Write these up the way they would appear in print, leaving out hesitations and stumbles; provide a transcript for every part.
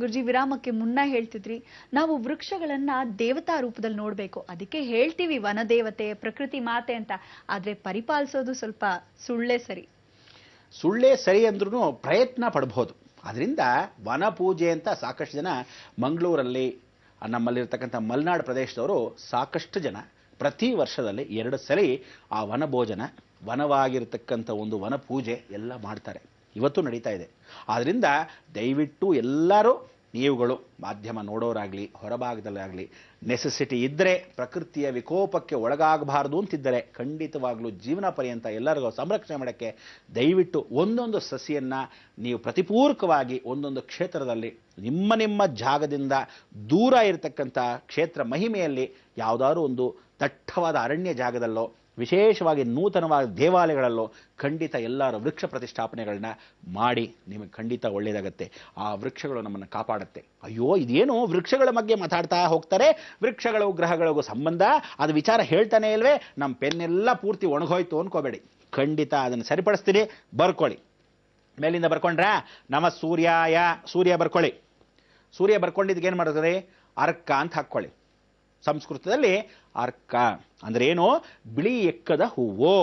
ಗುರುಜಿ, ವಿರಾಮಕ್ಕೆ ಮುನ್ನ ಹೇಳ್ತಿದ್ರಿ ನಾವು ವೃಕ್ಷಗಳನ್ನ ದೇವತಾ ರೂಪದಲ್ಲಿ ನೋಡ್ಬೇಕು, ಅದಕ್ಕೆ ಹೇಳ್ತೀವಿ ವನದೇವತೆ ಪ್ರಕೃತಿ ಮಾತೆ ಅಂತ. ಆದ್ರೆ ಪರಿಪಾಲಿಸೋದು ಸ್ವಲ್ಪ ಸುಳ್ಳೇ ಸರಿ ಅಂದ್ರೂ ಪ್ರಯತ್ನ ಪಡಬಹುದು. ಅದರಿಂದ ವನ ಪೂಜೆ ಅಂತ ಸಾಕಷ್ಟು ಜನ ಮಂಗಳೂರಲ್ಲಿ ನಮ್ಮಲ್ಲಿರ್ತಕ್ಕಂಥ ಮಲೆನಾಡು ಪ್ರದೇಶದವರು ಸಾಕಷ್ಟು ಜನ ಪ್ರತಿ ವರ್ಷದಲ್ಲಿ 2 ಸರಿ ಆ ವನ ಭೋಜನ, ವನವಾಗಿರ್ತಕ್ಕಂಥ ಒಂದು ವನ ಪೂಜೆ ಎಲ್ಲ ಮಾಡ್ತಾರೆ. ಇವತ್ತು ನಡೀತಾ ಇದೆ. ಆದ್ದರಿಂದ ದಯವಿಟ್ಟು ಎಲ್ಲರೂ ನೀವುಗಳು ಮಾಧ್ಯಮ ನೋಡೋರಾಗಲಿ ಹೊರಭಾಗದಲ್ಲಾಗಲಿ ನೆಸೆಸಿಟಿ ಇದ್ದರೆ, ಪ್ರಕೃತಿಯ ವಿಕೋಪಕ್ಕೆ ಒಳಗಾಗಬಾರದು ಅಂತಿದ್ದರೆ ಖಂಡಿತವಾಗ್ಲೂ ಜೀವನ ಪರ್ಯಂತ ಎಲ್ಲರಿಗೂ ಸಂರಕ್ಷಣೆ ಮಾಡೋಕ್ಕೆ ದಯವಿಟ್ಟು ಒಂದೊಂದು ಸಸಿಯನ್ನು ನೀವು ಪ್ರತಿಪೂರ್ವಕವಾಗಿ ಒಂದೊಂದು ಕ್ಷೇತ್ರದಲ್ಲಿ ನಿಮ್ಮ ಜಾಗದಿಂದ ದೂರ ಇರತಕ್ಕಂಥ ಕ್ಷೇತ್ರ ಮಹಿಮೆಯಲ್ಲಿ ಯಾವುದಾದ್ರೂ ಒಂದು ದಟ್ಟವಾದ ಅರಣ್ಯ ಜಾಗದಲ್ಲೋ, ವಿಶೇಷವಾಗಿ ನೂತನವಾದ ದೇವಾಲಯಗಳಲ್ಲೋ ಖಂಡಿತ ಎಲ್ಲರ ವೃಕ್ಷ ಪ್ರತಿಷ್ಠಾಪನೆಗಳನ್ನ ಮಾಡಿ ನಿಮಗೆ ಖಂಡಿತ ಒಳ್ಳೆಯದಾಗತ್ತೆ. ಆ ವೃಕ್ಷಗಳು ನಮ್ಮನ್ನು ಕಾಪಾಡುತ್ತೆ. ಅಯ್ಯೋ ಇದೇನು ವೃಕ್ಷಗಳ ಬಗ್ಗೆ ಮಾತಾಡ್ತಾ ಹೋಗ್ತಾರೆ, ವೃಕ್ಷಗಳು ಗ್ರಹಗಳಿಗೂ ಸಂಬಂಧ, ಅದು ವಿಚಾರ ಹೇಳ್ತಾನೆ ಇಲ್ವೇ, ನಮ್ಮ ಪೆನ್ನೆಲ್ಲ ಪೂರ್ತಿ ಒಣಗೋಯ್ತು ಅನ್ಕೋಬೇಡಿ. ಖಂಡಿತ ಅದನ್ನು ಸರಿಪಡಿಸ್ತೀನಿ, ಬರ್ಕೊಳ್ಳಿ. ಮೇಲಿಂದ ಬರ್ಕೊಂಡ್ರಾ ನಮ ಸೂರ್ಯಾಯ, ಸೂರ್ಯ ಬರ್ಕೊಳ್ಳಿ. ಸೂರ್ಯ ಬರ್ಕೊಂಡಿದ್ದಕ್ಕೆ ಏನು ಮಾಡಿದ್ರೆ ಅರ್ಕ ಅಂತ ಹಾಕ್ಕೊಳ್ಳಿ. ಸಂಸ್ಕೃತದಲ್ಲಿ ಅರ್ಕ ಅಂದ್ರೆ ಏನು? ಬಿಳಿ ಎಕ್ಕದ ಹೂವು.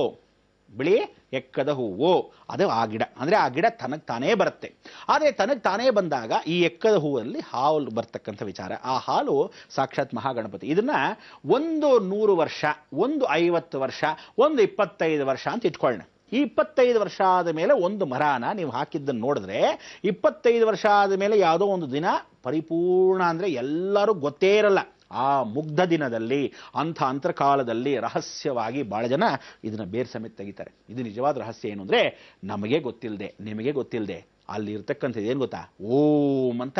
ಬಿಳಿ ಎಕ್ಕದ ಹೂವು ಅದು ಆ ಗಿಡ. ಅಂದ್ರೆ ಆ ಗಿಡ ತನಗೆ ತಾನೇ ಬರುತ್ತೆ. ಆದರೆ ತನಗೆ ತಾನೇ ಬಂದಾಗ ಈ ಎಕ್ಕದ ಹೂವಲ್ಲಿ ಹಾಲು ಬರ್ತಕ್ಕಂಥ ವಿಚಾರ. ಆ ಹಾಲು ಸಾಕ್ಷಾತ್ ಮಹಾಗಣಪತಿ. ಇದನ್ನ 100 ವರ್ಷ, 50 ವರ್ಷ, 25 ವರ್ಷ ಅಂತ ಇಟ್ಕೊಳ್ಳೋಣ. ಈ 25 ವರ್ಷ ಆದ ಮೇಲೆ ಒಂದು ಮರನ ನೀವು ಹಾಕಿದ್ದನ್ನು ನೋಡಿದ್ರೆ 25 ವರ್ಷ ಆದ ಮೇಲೆ ಯಾವುದೋ ಒಂದು ದಿನ ಪರಿಪೂರ್ಣ ಅಂದ್ರೆ ಎಲ್ಲರೂ ಗೊತ್ತೇ ಇರಲ್ಲ. ಆ ಮುಗ್ಧ ದಿನದಲ್ಲಿ, ಅಂಥ ಅಂತರ್ಕಾಲದಲ್ಲಿ ರಹಸ್ಯವಾಗಿ ಬಹಳ ಜನ ಇದನ್ನ ಬೇರೆ ಸಮೇತ ತೆಗಿತಾರೆ. ಇದು ನಿಜವಾದ ರಹಸ್ಯ ಏನು ಅಂದ್ರೆ, ನಮಗೆ ಗೊತ್ತಿಲ್ಲದೆ, ನಿಮಗೆ ಗೊತ್ತಿಲ್ಲದೆ ಅಲ್ಲಿ ಇರ್ತಕ್ಕಂಥದ್ದು ಏನು ಗೊತ್ತಾ? ಓಂ ಅಂತ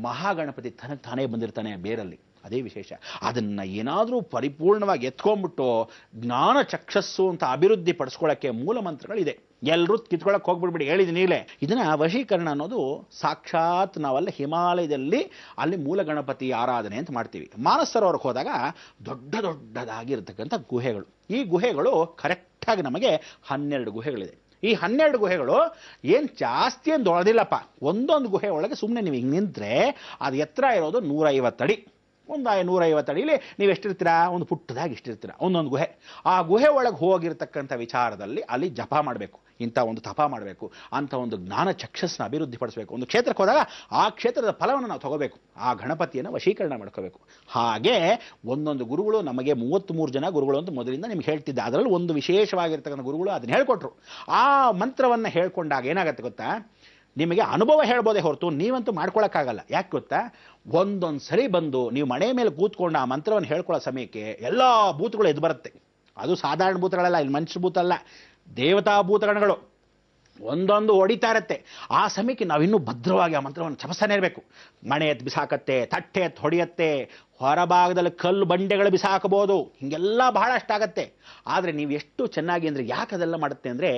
ಮಹಾಗಣಪತಿ ತನಗೆ ತಾನೇ ಬಂದಿರ್ತಾನೆ ಬೇರಲ್ಲಿ. ಅದೇ ವಿಶೇಷ. ಅದನ್ನ ಏನಾದರೂ ಪರಿಪೂರ್ಣವಾಗಿ ಎತ್ಕೊಂಡ್ಬಿಟ್ಟು ಜ್ಞಾನ ಚಕ್ಷಸ್ಸು ಅಂತ ಅಭಿವೃದ್ಧಿ ಪಡಿಸ್ಕೊಳ್ಳೋಕ್ಕೆ ಮೂಲ ಮಂತ್ರಗಳಿದೆ. ಎಲ್ಲರೂ ಕಿತ್ಕೊಳ್ಳೋಕೆ ಹೋಗ್ಬಿಡ್ಬಿಡಿ, ಹೇಳಿದ್ದೀನಿ ಈಗಲೇ. ಇದನ್ನ ವಶೀಕರಣ ಅನ್ನೋದು ಸಾಕ್ಷಾತ್ ನಾವಲ್ಲ ಹಿಮಾಲಯದಲ್ಲಿ ಅಲ್ಲಿ ಮೂಲ ಗಣಪತಿ ಆರಾಧನೆ ಅಂತ ಮಾಡ್ತೀವಿ. ಮಾನಸ ಸರೋವರಕ್ಕೆ ಹೋದಾಗ ದೊಡ್ಡದಾಗಿರ್ತಕ್ಕಂಥ ಗುಹೆಗಳು. ಈ ಗುಹೆಗಳು ಕರೆಕ್ಟಾಗಿ ನಮಗೆ 12 ಗುಹೆಗಳಿದೆ. ಈ 12 ಗುಹೆಗಳು ಏನು ಜಾಸ್ತಿ ಏನು ದೊಡ್ಡದಿಲ್ಲಪ್ಪ. ಒಂದೊಂದು ಗುಹೆ ಒಳಗೆ ಸುಮ್ಮನೆ ನೀವು ಹಿಂಗೆ ನಿಂತರೆ ಅದು ಎತ್ತರ ಇರೋದು 150 ಅಡಿ. ಒಂದು 150 ಅಡಿಲಿ ನೀವು ಎಷ್ಟಿರ್ತೀರಾ? ಒಂದು ಪುಟ್ಟದಾಗಿ ಇಷ್ಟಿರ್ತೀರ ಒಂದೊಂದು ಗುಹೆ. ಆ ಗುಹೆ ಒಳಗೆ ಹೋಗಿರ್ತಕ್ಕಂಥ ವಿಚಾರದಲ್ಲಿ ಅಲ್ಲಿ ಜಪ ಮಾಡಬೇಕು, ಇಂಥ ಒಂದು ತಪ ಮಾಡಬೇಕು, ಅಂಥ ಒಂದು ಜ್ಞಾನ ಚಕ್ಷಸ್ನ ಅಭಿವೃದ್ಧಿ ಪಡಿಸಬೇಕು. ಒಂದು ಕ್ಷೇತ್ರಕ್ಕೆ ಹೋದಾಗ ಆ ಕ್ಷೇತ್ರದ ಫಲವನ್ನು ನಾವು ತಗೋಬೇಕು, ಆ ಗಣಪತಿಯನ್ನು ವಶೀಕರಣ ಮಾಡ್ಕೋಬೇಕು. ಹಾಗೆ ಒಂದೊಂದು ಗುರುಗಳು, ನಮಗೆ 33 ಜನ ಗುರುಗಳು ಅಂತ ಮೊದಲಿಂದ ನಿಮ್ಗೆ ಹೇಳ್ತಿದ್ದೆ. ಅದರಲ್ಲಿ ಒಂದು ವಿಶೇಷವಾಗಿರ್ತಕ್ಕಂಥ ಗುರುಗಳು ಅದನ್ನ ಹೇಳ್ಕೊಟ್ರು. ಆ ಮಂತ್ರವನ್ನು ಹೇಳ್ಕೊಂಡಾಗ ಏನಾಗತ್ತೆ ಗೊತ್ತಾ? ನಿಮಗೆ ಅನುಭವ ಹೇಳ್ಬೋದೇ ಹೊರತು ನೀವಂತೂ ಮಾಡ್ಕೊಳಕ್ಕಾಗಲ್ಲ. ಯಾಕೆ ಗೊತ್ತಾ? ಒಂದೊಂದು ಸರಿ ಬಂದು ನೀವು ಮನೆ ಮೇಲೆ ಕೂತ್ಕೊಂಡು ಆ ಮಂತ್ರವನ್ನು ಹೇಳ್ಕೊಳ್ಳೋ ಸಮಯಕ್ಕೆ ಎಲ್ಲ ಭೂತಗಳು ಎದ್ದು ಬರುತ್ತೆ. ಅದು ಸಾಧಾರಣ ಭೂತಗಳಲ್ಲ, ಇಲ್ಲಿ ಮನುಷ್ಯ ಭೂತ ಅಲ್ಲ, ದೇವತಾ ಭೂತಗಣಗಳು ಒಂದೊಂದು ಹೊಡಿತಾ ಇರುತ್ತೆ. ಆ ಸಮಯಕ್ಕೆ ನಾವಿನ್ನೂ ಭದ್ರವಾಗಿ ಆ ಮಂತ್ರವನ್ನು ಜಪಿಸ್ತಾನೆ ಇರಬೇಕು. ಮಣೆ ಎತ್ತು ಬಿಸಾಕತ್ತೆ, ತಟ್ಟೆ ಎತ್ತು ಹೊಡೆಯತ್ತೆ, ಹೊರಭಾಗದಲ್ಲಿ ಕಲ್ಲು ಬಂಡೆಗಳು ಬಿಸಾಕಬಹುದು, ಹಿಂಗೆಲ್ಲ ಬಹಳಷ್ಟಾಗತ್ತೆ. ಆದರೆ ನೀವು ಎಷ್ಟು ಚೆನ್ನಾಗಿ ಅಂದರೆ, ಯಾಕೆ ಅದೆಲ್ಲ ಮಾಡುತ್ತೆ ಅಂದರೆ,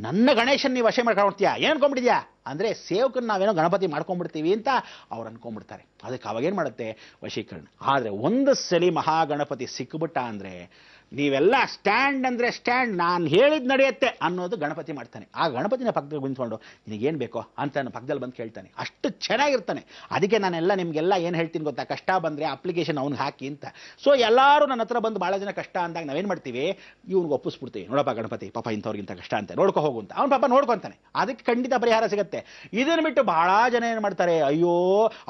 ನನ್ನ ಗಣೇಶನ್ ನೀವು ವಶೆ ಮಾಡ್ಕೊಂಡ್ಬಿಡ್ತೀಯಾ, ಏನು ಅನ್ಕೊಂಡ್ಬಿಟ್ಟಿದ್ಯಾ ಅಂದರೆ ಸೇವಕನ್ನು ನಾವೇನೋ ಗಣಪತಿ ಮಾಡ್ಕೊಂಡ್ಬಿಡ್ತೀವಿ ಅಂತ ಅವ್ರು ಅನ್ಕೊಂಡ್ಬಿಡ್ತಾರೆ. ಅದಕ್ಕೆ ಅವಾಗೇನು ಮಾಡುತ್ತೆ ವಶೀಕರಣ. ಆದರೆ ಒಂದು ಸಲಿ ಮಹಾಗಣಪತಿ ಸಿಕ್ಕಿಬಿಟ್ಟ ಅಂದರೆ ನೀವೆಲ್ಲ ಸ್ಟ್ಯಾಂಡ್ ಅಂದರೆ ಸ್ಟ್ಯಾಂಡ್, ನಾನು ಹೇಳಿದ್ ನಡೆಯುತ್ತೆ ಅನ್ನೋದು ಗಣಪತಿ ಮಾಡ್ತಾನೆ. ಆ ಗಣಪತಿನ ಪಕ್ಕದಲ್ಲಿ ನಿಂತ್ಕೊಂಡು ನಿನಗೇನು ಬೇಕೋ ಅಂತ ನನ್ನ ಪಕ್ಕದಲ್ಲಿ ಬಂದು ಕೇಳ್ತಾನೆ. ಅಷ್ಟು ಚೆನ್ನಾಗಿರ್ತಾನೆ. ಅದಕ್ಕೆ ನಾನೆಲ್ಲ ನಿಮಗೆಲ್ಲ ಏನು ಹೇಳ್ತೀನಿ ಗೊತ್ತಾ? ಕಷ್ಟ ಬಂದರೆ ಅಪ್ಲಿಕೇಶನ್ ಅವ್ನಿಗೆ ಹಾಕಿ ಅಂತ. ಸೊ ಎಲ್ಲರೂ ನನ್ನ ಹತ್ರ ಬಂದು ಭಾಳ ಜನ ಕಷ್ಟ ಅಂದಾಗ ನಾವೇನು ಮಾಡ್ತೀವಿ? ಇವ್ನಿಗೆ ಒಪ್ಪಿಸ್ಬಿಡ್ತೀವಿ. ನೋಡಪ್ಪ ಗಣಪತಿ ಪಾಪ ಇಂಥವ್ರಿಗಿಂತ ಕಷ್ಟ ಅಂತ ನೋಡ್ಕೊ ಹೋಗು ಅಂತ. ಅವ್ನು ಪಾಪ ನೋಡ್ಕೊತಾನೆ, ಅದಕ್ಕೆ ಖಂಡಿತ ಪರಿಹಾರ ಸಿಗುತ್ತೆ. ಇದನ್ನು ಬಿಟ್ಟು ಭಾಳ ಜನ ಏನು ಮಾಡ್ತಾರೆ? ಅಯ್ಯೋ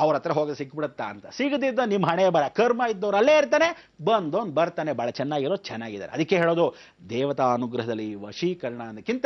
ಅವ್ರ ಹತ್ರ ಹೋಗಿ ಸಿಕ್ಬಿಡುತ್ತಾ ಅಂತ. ಸಿಗದಿದ್ದ ನಿಮ್ಮ ಹಣೆ ಬರ, ಕರ್ಮ ಇದ್ದವ್ರು ಅಲ್ಲೇ ಇರ್ತಾನೆ, ಬಂದವನು ಬರ್ತಾನೆ, ಭಾಳ ಚೆನ್ನಾಗಿದ್ದಾರೆ. ಅದಕ್ಕೆ ಹೇಳೋದು ದೇವತಾ ಅನುಗ್ರಹದಲ್ಲಿ ವಶೀಕರಣ ಅನ್ನೋಕ್ಕಿಂತ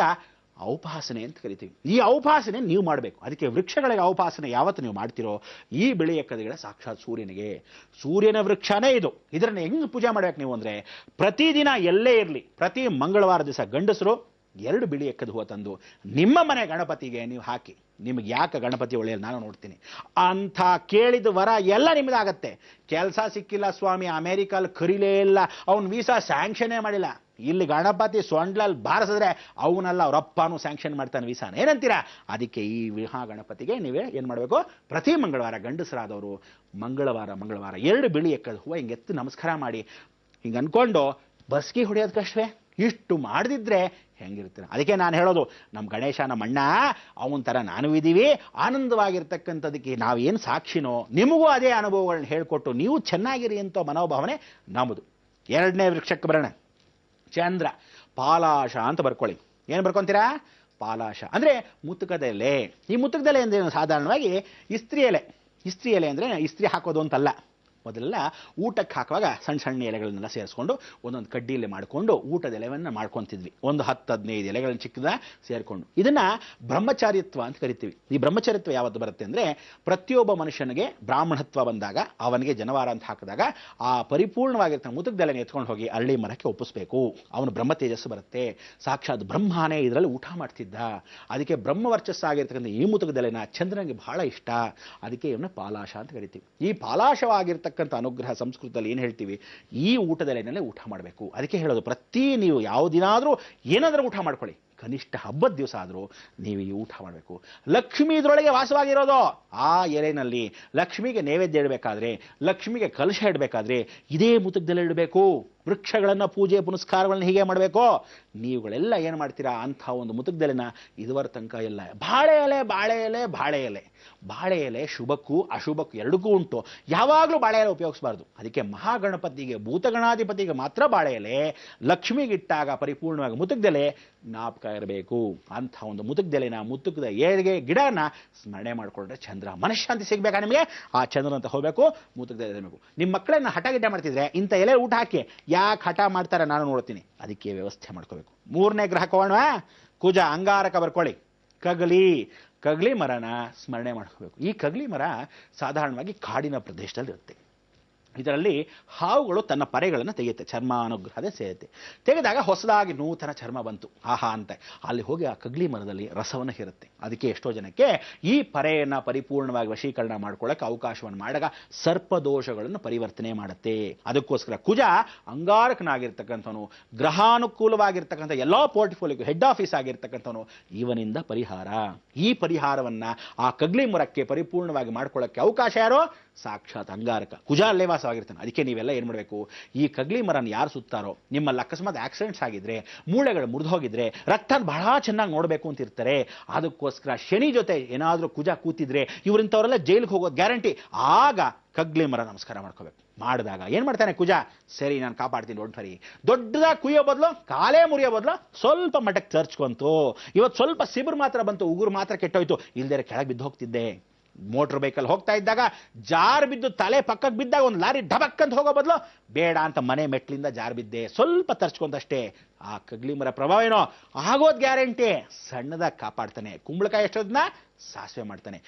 ಔಪಾಸನೆ ಅಂತ ಕರಿತೀವಿ. ಈ ಔಪಾಸನೆ ನೀವು ಮಾಡಬೇಕು. ಅದಕ್ಕೆ ವೃಕ್ಷಗಳಿಗೆ ಔಪಾಸನೆ ಯಾವತ್ತು ನೀವು ಮಾಡ್ತಿರೋ, ಈ ಬಿಳಿ ಎಕ್ಕದ ಗಿಡ ಸಾಕ್ಷಾತ್ ಸೂರ್ಯನಿಗೆ, ಸೂರ್ಯನ ವೃಕ್ಷನೇ ಇದು. ಇದನ್ನು ಹೆಂಗೆ ಪೂಜೆ ಮಾಡ್ಬೇಕು ನೀವು ಅಂದರೆ, ಪ್ರತಿದಿನ ಎಲ್ಲೇ ಇರಲಿ, ಪ್ರತಿ ಮಂಗಳವಾರ ದಿವಸ ಗಂಡಸರು 2 ಬಿಳಿ ಎಕ್ಕದ ಹೂವು ತಂದು ನಿಮ್ಮ ಮನೆ ಗಣಪತಿಗೆ ನೀವು ಹಾಕಿ. ನಿಮಗೆ ಯಾಕೆ ಗಣಪತಿ ಒಳ್ಳೆಯದು ನಾನು ನೋಡ್ತೀನಿ ಅಂತ ಕೇಳಿದ ವರ ಎಲ್ಲ ನಿಮ್ಮದಾಗತ್ತೆ. ಕೆಲಸ ಸಿಕ್ಕಿಲ್ಲ ಸ್ವಾಮಿ, ಅಮೇರಿಕಲ್ಲಿ ಕರೀಲೇ ಇಲ್ಲ, ಅವ್ನು ವೀಸಾ ಸ್ಯಾಂಕ್ಷನೇ ಮಾಡಿಲ್ಲ, ಇಲ್ಲಿ ಗಣಪತಿ ಸೊಂಡ್ಲಲ್ಲಿ ಬಾರಿಸಿದ್ರೆ ಅವನಲ್ಲ ಅವರಪ್ಪನೂ ಸ್ಯಾಂಕ್ಷನ್ ಮಾಡ್ತಾನೆ ವೀಸಾನ, ಏನಂತೀರಾ? ಅದಕ್ಕೆ ಈ ವಿಹಾ ಗಣಪತಿಗೆ ನೀವೇ ಏನು ಮಾಡಬೇಕು? ಪ್ರತಿ ಮಂಗಳವಾರ ಗಂಡಸರಾದವರು ಮಂಗಳವಾರ 2 ಬಿಳಿ ಎಕ್ಕದ ಹೂವು ಹಿಂಗೆ ಎತ್ತು ನಮಸ್ಕಾರ ಮಾಡಿ ಹಿಂಗೆ ಅನ್ಕೊಂಡು ಬಸ್ಕಿ ಹೊಡೆಯೋದು ಕಷ್ಟವೇ? ಇಷ್ಟು ಮಾಡದಿದ್ರೆ ಹೆಂಗಿರ್ತೀರ? ಅದಕ್ಕೆ ನಾನು ಹೇಳೋದು, ನಮ್ಮ ಗಣೇಶ ನಮ್ಮ ಅಣ್ಣ ಅವನ ಥರ ನಾನು ಇದ್ದೀವಿ, ಆನಂದವಾಗಿರ್ತಕ್ಕಂಥದಕ್ಕೆ ನಾವೇನು ಸಾಕ್ಷಿನೋ ನಿಮಗೂ ಅದೇ ಅನುಭವಗಳನ್ನ ಹೇಳಿಕೊಟ್ಟು ನೀವು ಚೆನ್ನಾಗಿರಿ ಅಂತ ಮನೋಭಾವನೆ ನಮ್ಮದು. ಎರಡನೇ ವೃಕ್ಷಕ್ಕೆ ಬರೋಣ. ಚಂದ್ರ. ಪಾಲಾಶ ಅಂತ ಬರ್ಕೊಳ್ಳಿ. ಏನು ಬರ್ಕೊತೀರಾ? ಪಾಲಾಶ ಅಂದರೆ ಮುತ್ತುಕದ ಎಲೆ. ಈ ಮುತ್ತುಕದ ಎಲೆ ಅಂದ್ರೆ ಸಾಧಾರಣವಾಗಿ ಇಸ್ತ್ರಿ ಎಲೆ. ಇಸ್ತ್ರಿ ಎಲೆ ಅಂದರೆ ಇಸ್ತ್ರಿ ಹಾಕೋದು ಅಂತಲ್ಲ. ಮೊದಲೆಲ್ಲ ಊಟಕ್ಕೆ ಹಾಕುವಾಗ ಸಣ್ಣ ಸಣ್ಣ ಎಲೆಗಳನ್ನೆಲ್ಲ ಸೇರಿಸ್ಕೊಂಡು ಒಂದೊಂದು ಕಡ್ಡಿಯಲ್ಲಿ ಮಾಡಿಕೊಂಡು ಊಟದ ಎಲೆವನ್ನು ಮಾಡ್ಕೊತಿದ್ವಿ. ಒಂದು 10-15 ಎಲೆಗಳನ್ನ ಚಿಕ್ಕದ ಸೇರಿಕೊಂಡು. ಇದನ್ನ ಬ್ರಹ್ಮಚಾರಿತ್ವ ಅಂತ ಕರಿತೀವಿ. ಈ ಬ್ರಹ್ಮಚಾರಿತ್ವ ಯಾವತ್ತು ಬರುತ್ತೆ ಅಂದರೆ, ಪ್ರತಿಯೊಬ್ಬ ಮನುಷ್ಯನಿಗೆ ಬ್ರಾಹ್ಮಣತ್ವ ಬಂದಾಗ, ಅವನಿಗೆ ಜನವಾರ ಅಂತ ಹಾಕಿದಾಗ ಆ ಪರಿಪೂರ್ಣವಾಗಿರ್ತಾನೆ ಮುತುಕದೆಲೆನ ಎತ್ಕೊಂಡು ಹೋಗಿ ಅರಳಿ ಮರಕ್ಕೆ ಒಪ್ಪಿಸ್ಬೇಕು. ಅವನು ಬ್ರಹ್ಮ ತೇಜಸ್ಸು ಬರುತ್ತೆ. ಸಾಕ್ಷಾತ್ ಬ್ರಹ್ಮನೇ ಇದರಲ್ಲಿ ಊಟ ಮಾಡ್ತಿದ್ದ. ಅದಕ್ಕೆ ಬ್ರಹ್ಮವರ್ಚಸ್ಸಾಗಿರ್ತಕ್ಕಂಥ ಈ ಮುತುಕದೆಲೆನ ಚಂದ್ರನಿಗೆ ಬಹಳ ಇಷ್ಟ. ಅದಕ್ಕೆ ಇವನ್ನ ಪಾಲಾಶ ಅಂತ ಕರಿತೀವಿ. ಈ ಪಾಲಾಶವಾಗಿರ್ತಕ್ಕಂಥ ಅನುಗ್ರಹ ಸಂಸ್ಕೃತದಲ್ಲಿ ಏನು ಹೇಳ್ತೀವಿ, ಈ ಊಟದೆಲೆನಲ್ಲೇ ಊಟ ಮಾಡಬೇಕು. ಅದಕ್ಕೆ ಹೇಳೋದು, ಪ್ರತಿ ನೀವು ಯಾವುದಿನಾದರೂ ಏನಾದರೂ ಊಟ ಮಾಡ್ಕೊಳ್ಳಿ, ಕನಿಷ್ಠ ಹಬ್ಬದ ದಿವಸ ಆದರೂ ನೀವು ಈ ಊಟ ಮಾಡಬೇಕು. ಲಕ್ಷ್ಮಿ ಇದರೊಳಗೆ ವಾಸವಾಗಿರೋದು. ಆ ಎಲೆನಲ್ಲಿ ಲಕ್ಷ್ಮಿಗೆ ನೈವೇದ್ಯ ಇಡಬೇಕಾದ್ರೆ, ಲಕ್ಷ್ಮಿಗೆ ಕಲಶ ಇಡಬೇಕಾದ್ರೆ ಇದೇ ಮುತುಕದೆಲೆ ಇಡಬೇಕು. ವೃಕ್ಷಗಳನ್ನು ಪೂಜೆ ಪುನಸ್ಕಾರಗಳನ್ನ ಹೀಗೆ ಮಾಡಬೇಕು. ನೀವುಗಳೆಲ್ಲ ಏನು ಮಾಡ್ತೀರಾ, ಅಂಥ ಒಂದು ಮುತುಕದೆಲೆನ ಇದುವರ ತನಕ ಎಲ್ಲ ಬಾಳೆ ಎಲೆ ಬಾಳೆ ಎಲೆ ಬಾಳೆ ಎಲೆ ಬಾಳೆ ಎಲೆ ಶುಭಕ್ಕೂ ಅಶುಭಕ್ಕೂ ಎರಡಕ್ಕೂ ಉಂಟು. ಯಾವಾಗಲೂ ಬಾಳೆ ಎಲೆ ಉಪಯೋಗಿಸಬಾರ್ದು. ಅದಕ್ಕೆ ಮಹಾಗಣಪತಿಗೆ ಭೂತಗಣಾಧಿಪತಿಗೆ ಮಾತ್ರ ಬಾಳೆ ಎಲೆ, ಲಕ್ಷ್ಮಿಗಿಟ್ಟಾಗ ಪರಿಪೂರ್ಣವಾಗಿ ಮುತುಕದೆಲೆ ಜ್ಞಾಪಕ ಇರಬೇಕು. ಅಂಥ ಒಂದು ಮುತುಕದೆಲೆನ, ಮುತುಕದ ಏಳಿಗೆ ಗಿಡನ ಸ್ಮರಣೆ ಮಾಡಿಕೊಂಡ್ರೆ ಚಂದ್ರ ಮನಃಶಾಂತಿ ಸಿಗಬೇಕಾ ನಿಮಗೆ? ಆ ಚಂದ್ರನಂತ ಹೋಗಬೇಕು, ಮುತುಕದೆಲೆ ಇರಬೇಕು. ನಿಮ್ಮ ಮಕ್ಕಳನ್ನ ಹಠ ಗಿಡ್ಡ ಮಾಡ್ತಿದ್ರೆ ಇಂಥ ಎಲೆ ಊಟ ಹಾಕಿ. ಯಾಕೆ ಹಠ ಮಾಡ್ತಾರೆ ನಾನು ನೋಡ್ತೀನಿ. ಅದಕ್ಕೆ ವ್ಯವಸ್ಥೆ ಮಾಡ್ಕೋಬೇಕು. ಮೂರನೇ ಗ್ರಹಕ್ಕೆ ಹೋಗೋಣ. ಕುಜ. ಅಂಗಾರಕ ಬರ್ಕೊಳ್ಳಿ. ಕಗ್ಲಿ ಮರನ ಸ್ಮರಣೆ ಮಾಡ್ಕೋಬೇಕು. ಈ ಕಗ್ಲಿ ಮರ ಸಾಧಾರಣವಾಗಿ ಕಾಡಿನ ಪ್ರದೇಶದಲ್ಲಿ ಇರುತ್ತೆ. ಇದರಲ್ಲಿ ಹಾವುಗಳು ತನ್ನ ಪರೆಗಳನ್ನು ತೆಗೆಯುತ್ತೆ, ಚರ್ಮಾನುಗ್ರಹದೇ ಸೇರುತ್ತೆ. ತೆಗೆದಾಗ ಹೊಸದಾಗಿ ನೂತನ ಚರ್ಮ ಬಂತು, ಆಹಾ ಅಂತ ಅಲ್ಲಿ ಹೋಗಿ ಆ ಕಗ್ಲಿ ಮರದಲ್ಲಿ ರಸವನ್ನು ಹೀರುತ್ತೆ. ಅದಕ್ಕೆ ಎಷ್ಟೋ ಜನಕ್ಕೆ ಈ ಪರೆಯನ್ನು ಪರಿಪೂರ್ಣವಾಗಿ ವಶೀಕರಣ ಮಾಡ್ಕೊಳ್ಳೋಕೆ ಅವಕಾಶವನ್ನು ಮಾಡಿದಾಗ ಸರ್ಪದೋಷಗಳನ್ನು ಪರಿವರ್ತನೆ ಮಾಡುತ್ತೆ. ಅದಕ್ಕೋಸ್ಕರ ಕುಜ ಅಂಗಾರಕನಾಗಿರ್ತಕ್ಕಂಥವನು, ಗ್ರಹಾನುಕೂಲವಾಗಿರ್ತಕ್ಕಂಥ ಎಲ್ಲ ಪೋರ್ಟ್ಫೋಲಿಯೋ ಹೆಡ್ ಆಫೀಸ್ ಆಗಿರ್ತಕ್ಕಂಥವನು, ಇವನಿಂದ ಪರಿಹಾರ. ಈ ಪರಿಹಾರವನ್ನು ಆ ಕಗ್ಲಿ ಮರಕ್ಕೆ ಪರಿಪೂರ್ಣವಾಗಿ ಮಾಡ್ಕೊಳ್ಳೋಕ್ಕೆ ಅವಕಾಶ ಯಾರೋ? ಸಾಕ್ಷಾತ್ ಅಂಗಾರಕ. ಕುಜ ಅಲ್ಲೇ ವಾಸವಾಗಿರ್ತಾನೆ. ಅದಕ್ಕೆ ನೀವೆಲ್ಲ ಏನು ಮಾಡಬೇಕು, ಈ ಕಗ್ಲಿ ಮರನ ಯಾರು ಸುತ್ತಾರೋ, ನಿಮ್ಮಲ್ಲಿ ಅಕಸ್ಮಾತ್ ಆಕ್ಸಿಡೆಂಟ್ಸ್ ಆಗಿದ್ರೆ, ಮೂಳೆಗಳು ಮುರಿದು ಹೋಗಿದ್ರೆ, ರಕ್ತ ಬಹಳ ಚೆನ್ನಾಗಿ ನೋಡಬೇಕು ಅಂತ ಇರ್ತಾರೆ. ಅದಕ್ಕೋಸ್ಕರ ಶನಿ ಜೊತೆ ಏನಾದರೂ ಕುಜ ಕೂತಿದ್ರೆ ಇವರಿಂಥವರೆಲ್ಲ ಜೈಲಿಗೆ ಹೋಗೋದು ಗ್ಯಾರಂಟಿ. ಆಗ ಕಗ್ಲಿ ಮರ ನಮಸ್ಕಾರ ಮಾಡ್ಕೋಬೇಕು. ಮಾಡಿದಾಗ ಏನು ಮಾಡ್ತಾನೆ ಕುಜ, ಸರಿ ನಾನು ಕಾಪಾಡ್ತೀನಿ, ಡೋಂಟ್ ವರಿ. ದೊಡ್ಡದಾಗಿ ಕುಯ್ಯೋ ಬದಲು, ಕಾಲೇ ಮುರಿಯೋ ಬದಲು ಸ್ವಲ್ಪ ಮಟ್ಟಕ್ಕೆ ತರ್ಚ್ಕೊಂತು. ಇವತ್ತು ಸ್ವಲ್ಪ ಸಿಬಿರು ಮಾತ್ರ ಬಂತು, ಉಗುರು ಮಾತ್ರ ಕೆಟ್ಟೋಯ್ತು, ಇಲ್ದೇ ಕೆಳಗೆ ಬಿದ್ದು ಹೋಗ್ತಿದ್ದೆ. ಮೋಟರ್ ಬೈಕಲ್ಲಿ ಹೋಗ್ತಾ ಇದ್ದಾಗ ಜಾರ್ ಬಿದ್ದು ತಲೆ ಪಕ್ಕಕ್ಕೆ ಬಿದ್ದಾಗ ಒಂದು ಲಾರಿ ಢಬಕ್ಕಂತ ಹೋಗೋ ಬದಲು ಬೇಡ ಅಂತ ಮನೆ ಮೆಟ್ಲಿಂದ ಜಾರ್ ಬಿದ್ದೆ, ಸ್ವಲ್ಪ ತರ್ಚ್ಕೊಂತಷ್ಟೇ. ಆ ಕಗ್ಲಿ ಮರ ಪ್ರಭಾವ ಏನೋ ಆಗೋದು ಗ್ಯಾರಂಟಿ. ಸಣ್ಣದಾಗಿ ಕಾಪಾಡ್ತಾನೆ. ಕುಂಬಳಕಾಯಿ ಎಷ್ಟೋದನ್ನ ಸಾಸಿವೆ ಮಾಡ್ತಾನೆ.